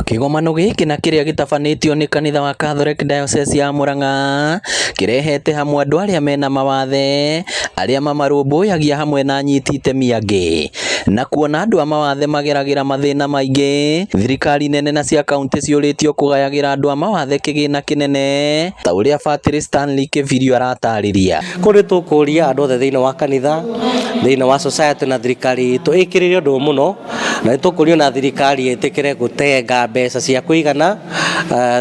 Kigomano giki na kiria gitabanitio ni kanitha wa Catholic Diocese ya Murang'a kirehete hamwe andu aria mena mawathe aria mamarumbuyagia hamwe na anyiti itemi angi na kuona andu a mawathe mageragira mathina maingi. Thirikari nene na cia kaunti ciuritio kugayagira andu a mawathe kigina kinene ta uria Fatiri Stanley Kivirio aratariria. Kuri tukuria andu othe thiini wa kanitha, thiini wa society na thirikari itu ikirire undu muno na tukurio na thirikari itikire gutenga mbeca cia kuigana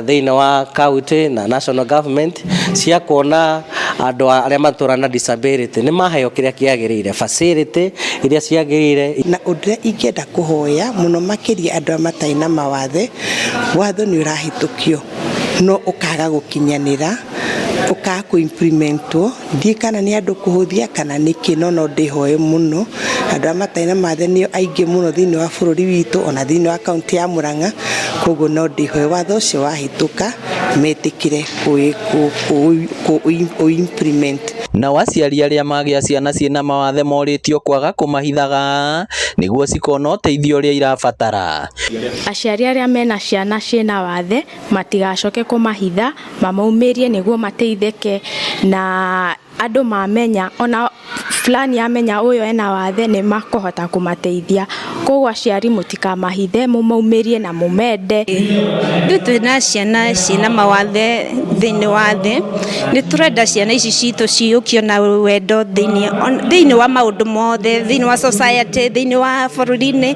thiini wa county na national government cia kuona andu aria maturana disability ni maheo kiria kiagirire facility iria ciagirire. Na undu ingienda kuhoya muno makiria andu matai na mawathe, watho ni urahitukio no ukaga gukinyanira, ukaga ku implementwo, ndi kana ni andu kuhuthia kana niki. No ndihoye muno andu matai na mawathe ni aingi muno thiini wa bururi witu ona thiini wa kaunti ya Murang'a, koguo no ndihoye watho ucio wahituka metikire ku implement. Na aciari aria magia ciana ciena mawathe moritio kwaga kumahithaga niguo cikona uteithio uria irabatara. Aciari aria mena ciana ciena wathe matigacoke kumahitha, mamaumirie niguo mateitheke na andu mamenya ona fulani amenya uyo ena wathe ni makohota kumateithia. Koguo aciari mutikamahithe, mumaumirie na mumende. Twina ciana ciena mawathe thiini wa thi, ni turenda ciana ici citu ciukio na wendo thiini wa maundu mothe, thiini wa society, thiini wa bururi-ini.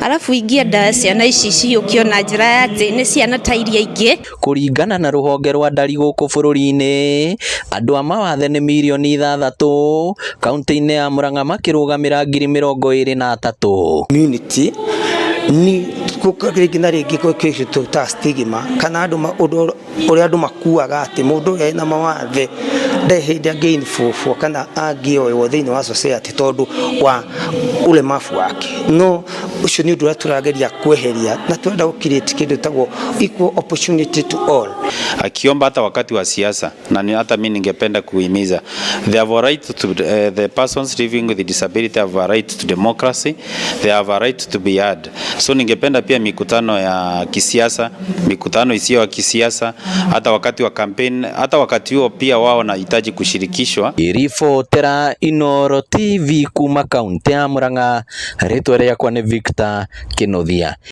Alafu ingienda ciana ici ciukio na njira ya ati ni ciana ta iria ingi. Kuringana na ruhonge rwa ndari guku bururi-ini, andu a mawathe ni milioni 6 kaunti-ini ya Murang'a makirugamira 23,000. Community ni kukagirigina ringi kwikisho ta stigma kana andu uria andu makuaga ati mundu ena mawathe ndehinde gainful kana agioyo thiini wa society tondu wa ulemavu wake. No ucio ni undu uria turageria kweheria na twenda gukiriti kindu tagwo equal opportunity to all. Akiomba hata wakati wa siasa, na hata mimi ningependa kuhimiza they have a right to the persons living with disability have a right to democracy, they have a right to be heard. So ningependa pia mikutano ya kisiasa, mikutano isiyo ya kisiasa, hata wakati wa campaign, hata wakati huo pia wao nahitaji kushirikishwa. Irifotera Inooro TV kuma kaunti ya Murang'a, ritwa riakwa ni Victor Kinothia.